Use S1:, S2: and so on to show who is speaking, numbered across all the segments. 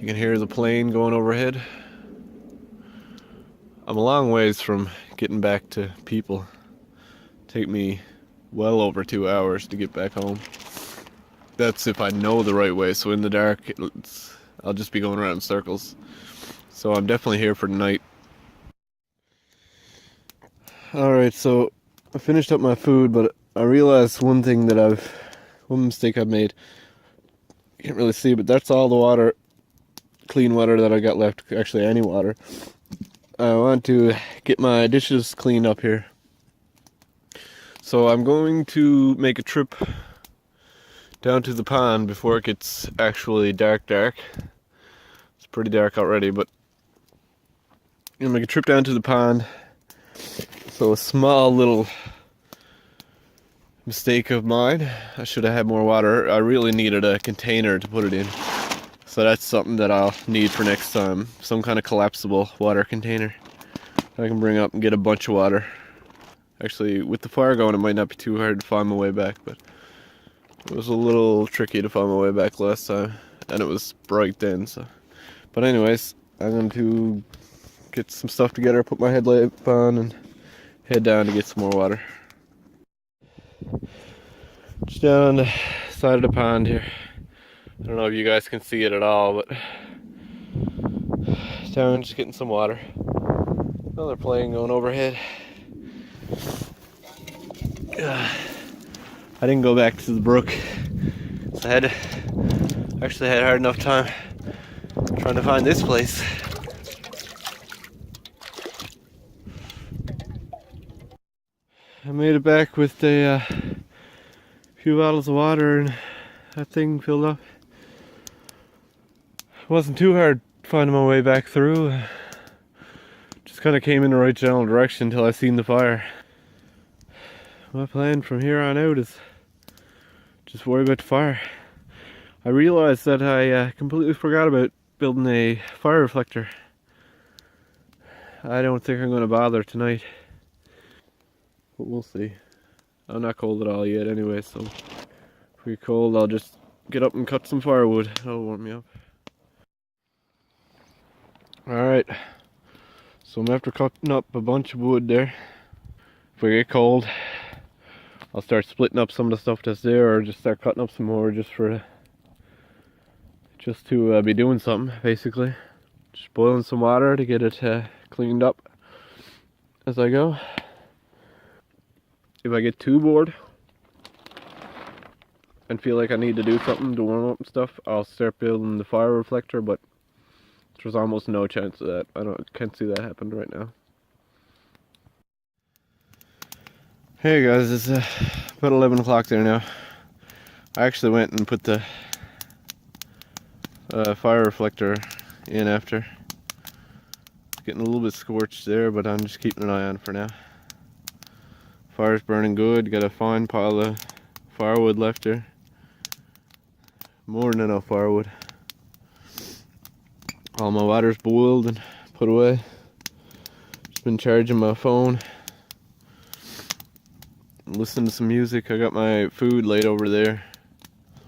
S1: You can hear the plane going overhead. I'm a long ways from getting back to people. Take me well over 2 hours to get back home. That's if I know the right way, so in the dark I'll just be going around in circles. So I'm definitely here for tonight. Alright, so I finished up my food, but I realized one mistake I've made. You can't really see, but that's all the water, clean water that I got left, actually any water. I want to get my dishes cleaned up here. So I'm going to make a trip down to the pond before it gets actually dark. It's pretty dark already, but I'm gonna make a trip down to the pond. So a small little mistake of mine. I should have had more water. I really needed a container to put it in. So that's something that I'll need for next time. Some kind of collapsible water container I can bring up and get a bunch of water. Actually, with the fire going, it might not be too hard to find my way back, but it was a little tricky to find my way back last time, and it was bright then, so. But anyways, I'm going to get some stuff together, put my headlamp on, and head down to get some more water. Just down on the side of the pond here. I don't know if you guys can see it at all, but down just getting some water. Another plane going overhead. I didn't go back to the brook, so I actually had hard enough time trying to find this place. I made it back with a few bottles of water and that thing filled up. It wasn't too hard finding my way back through. Just kind of came in the right general direction until I seen the fire. My plan from here on out is just worry about the fire. I realized that I completely forgot about building a fire reflector. I don't think I'm going to bother tonight, but we'll see. I'm not cold at all yet anyway, so if we're cold I'll just get up and cut some firewood. That'll warm me up. Alright, so I'm after cutting up a bunch of wood there. If we get cold, I'll start splitting up some of the stuff that's there, or just start cutting up some more just to be doing something, basically. Just boiling some water to get it cleaned up as I go. If I get too bored and feel like I need to do something to warm up and stuff, I'll start building the fire reflector, but there's almost no chance of that. Can't see that happen right now. Hey guys, it's about 11 o'clock there now. I actually went and put the fire reflector in after. It's getting a little bit scorched there, but I'm just keeping an eye on it for now. Fire's burning good. Got a fine pile of firewood left there. More than enough firewood. All my water's boiled and put away. Just been charging my phone. Listening to some music. I got my food laid over there.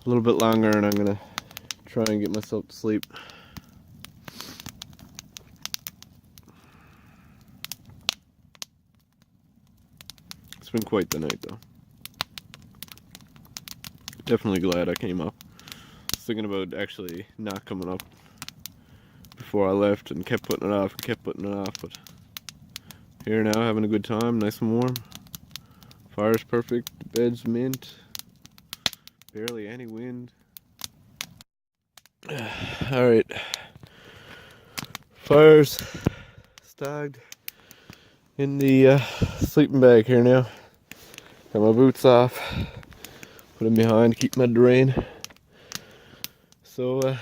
S1: A little bit longer and I'm gonna try and get myself to sleep. It's been quite the night though. Definitely glad I came up. I was thinking about actually not coming up before I left and kept putting it off, but here now, having a good time, nice and warm. Fire's perfect, the bed's mint, barely any wind. Alright, fire's stogged in the sleeping bag here now. Got my boots off, put them behind, keep them out of the rain. So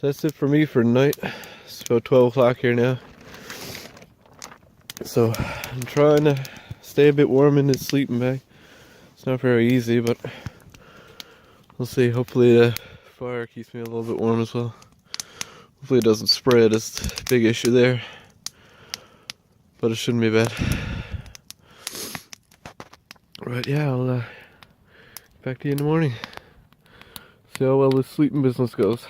S1: that's it for me for tonight. It's about 12 o'clock here now. So I'm trying to stay a bit warm in this sleeping bag. It's not very easy, but we'll see. Hopefully the fire keeps me a little bit warm as well. Hopefully it doesn't spread. It's a big issue there, but it shouldn't be bad. Right, yeah, I'll get back to you in the morning. See how well this sleeping business goes.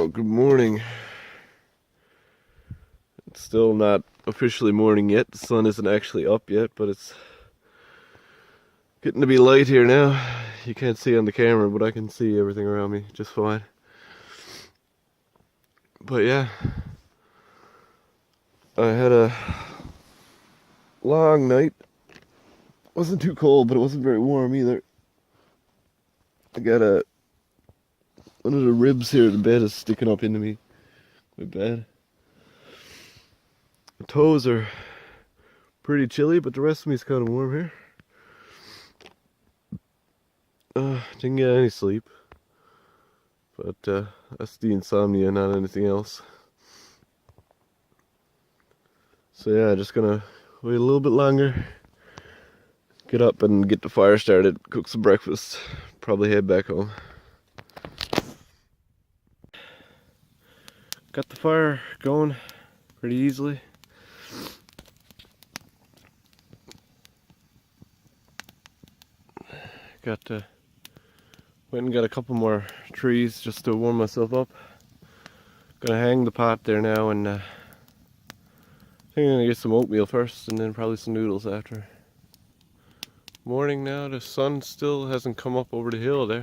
S1: Well, good morning. It's still not officially morning yet. The sun isn't actually up yet, but it's getting to be light here now. You can't see on the camera, but I can see everything around me just fine. But yeah, I had a long night. Wasn't too cold, but it wasn't very warm either. I got one of the ribs here in the bed is sticking up into me. My bed. The toes are pretty chilly, but the rest of me is kind of warm here. Didn't get any sleep, but that's the insomnia, not anything else. So yeah, just gonna wait a little bit longer, get up and get the fire started, cook some breakfast, probably head back home. Got the fire going pretty easily. Went and got a couple more trees just to warm myself up. Gonna hang the pot there now, and I think I'm gonna get some oatmeal first and then probably some noodles after. Morning now, the sun still hasn't come up over the hill there.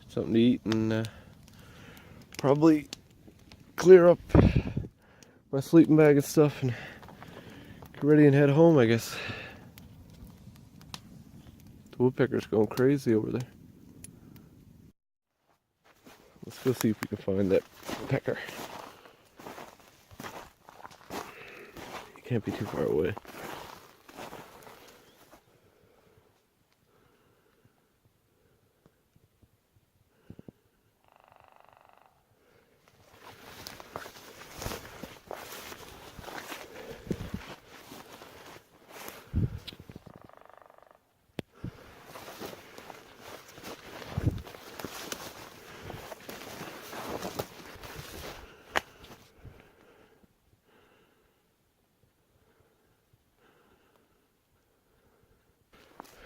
S1: Something to eat and probably clear up my sleeping bag and stuff and get ready and head home, I guess. The woodpecker's going crazy over there. Let's go see if we can find that pecker. He can't be too far away.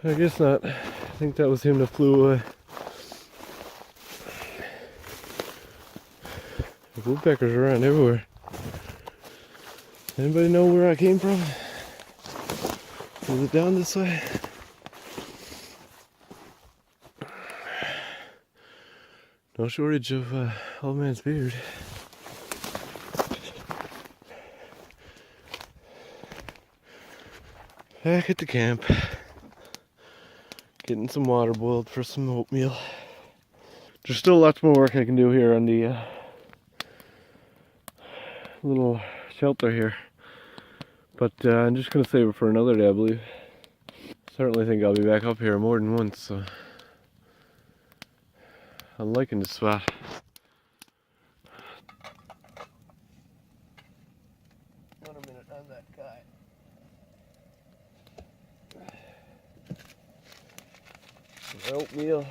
S1: I guess not. I think that was him that flew away. The woodpeckers are around everywhere. Anybody know where I came from? Was it down this way? No shortage of old man's beard. Back at the camp. Getting some water boiled for some oatmeal. There's still lots more work I can do here on the little shelter here. But I'm just going to save it for another day, I believe. Certainly think I'll be back up here more than once, so I'm liking this spot. Another minute on that guy. Some oatmeal.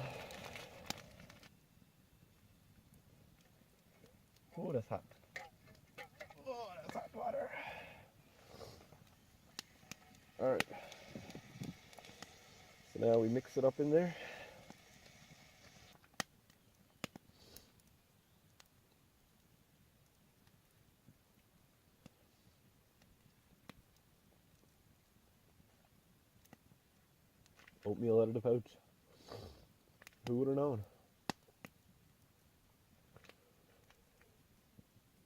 S1: Oh, that's hot. Oh, that's hot water. Alright. So now we mix it up in there. Oatmeal out of the pouch. Who would have known?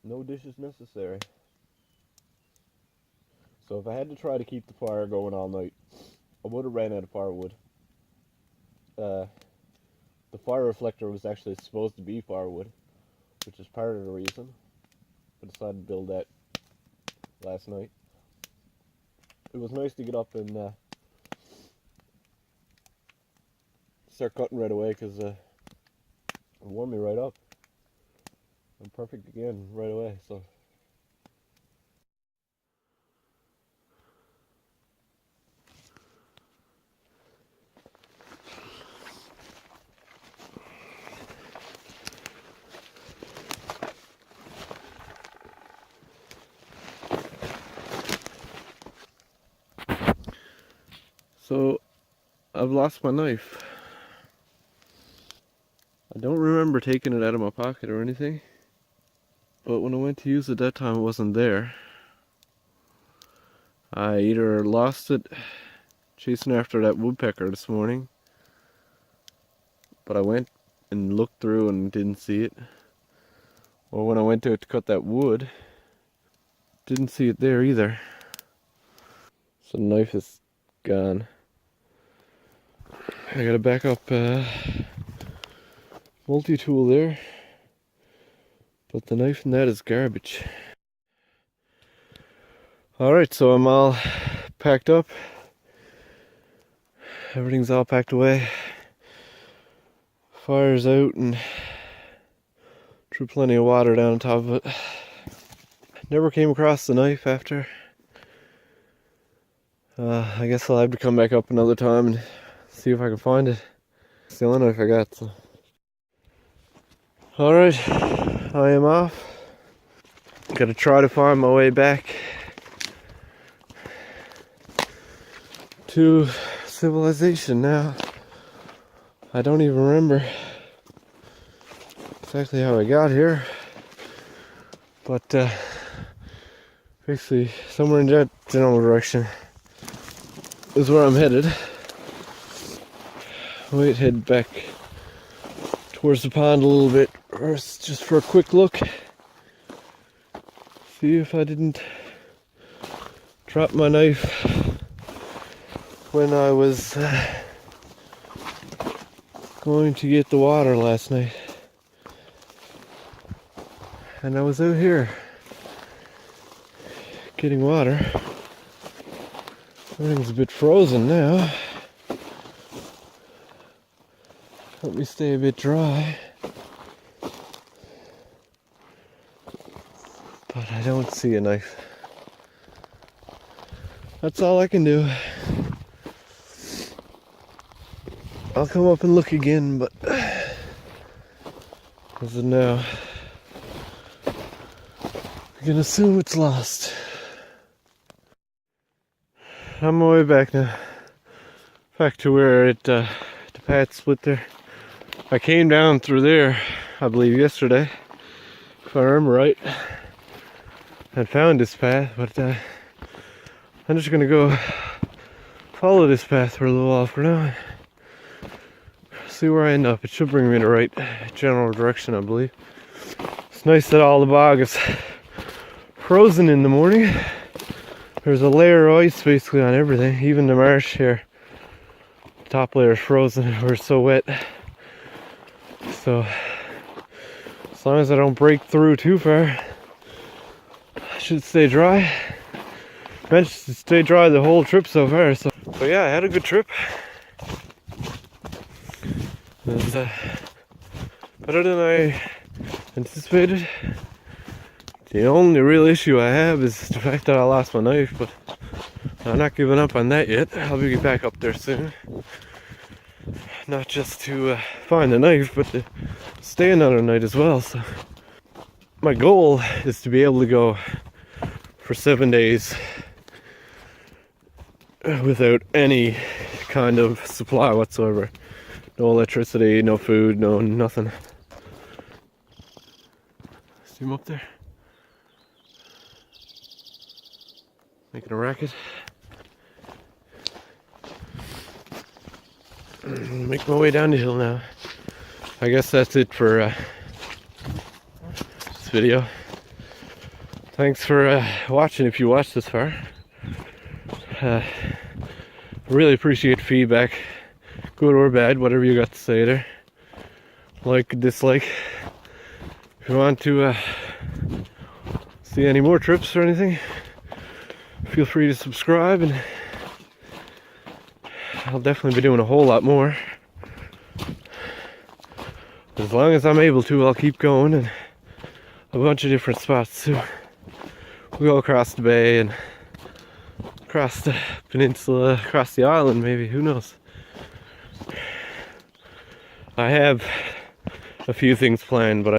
S1: No dishes necessary. So if I had to try to keep the fire going all night, I would have ran out of firewood. The fire reflector was actually supposed to be firewood, which is part of the reason I decided to build that last night. It was nice to get up and start cutting right away because it warmed me right up. I'm perfect again right away, so. So, I've lost my knife. I don't remember taking it out of my pocket or anything, but when I went to use it that time it wasn't there. I either lost it chasing after that woodpecker this morning, but I went and looked through and didn't see it, or when I went out to cut that wood, didn't see it there either. So the knife is gone. I got a backup multi-tool there, but the knife in that is garbage. Alright, so I'm all packed up. Everything's all packed away. Fire's out and threw plenty of water down on top of it. Never came across the knife after. I guess I'll have to come back up another time and see if I can find it. It's the only knife I got. So. Alright, I am off. Gotta try to find my way back to civilization now. I don't even remember exactly how I got here, but basically somewhere in that general direction is where I'm headed. I might head back towards the pond a little bit first, just for a quick look. See if I didn't drop my knife when I was going to get the water last night. And I was out here getting water. Everything's a bit frozen now. Let me stay a bit dry. But I don't see a knife. That's all I can do. I'll come up and look again, but as of now, I can assume it's lost. On my way back now. Back to where the path split there. I came down through there, I believe yesterday, if I remember right, and found this path, but I'm just gonna go follow this path for a little while for now. See where I end up. It should bring me in the right general direction, I believe. It's nice that all the bog is frozen in the morning. There's a layer of ice basically on everything, even the marsh here. The top layer is frozen where it's so wet. So, as long as I don't break through too far, I should stay dry. Managed to stay dry the whole trip so far. So, but yeah, I had a good trip. It was better than I anticipated. The only real issue I have is the fact that I lost my knife, but I'm not giving up on that yet. I'll be back up there soon. Not just to find the knife, but to stay another night as well. So my goal is to be able to go for 7 days without any kind of supply whatsoever. No electricity, no food, no nothing. See him up there? Making a racket. Make my way down the hill now. I guess that's it for this video. Thanks for watching if you watched this far. I really appreciate feedback, good or bad, whatever you got to say there. Like, dislike. If you want to see any more trips or anything, feel free to subscribe, and I'll definitely be doing a whole lot more. As long as I'm able to, I'll keep going, and a bunch of different spots too. We'll go across the bay and across the peninsula, across the island maybe, who knows. I have a few things planned, but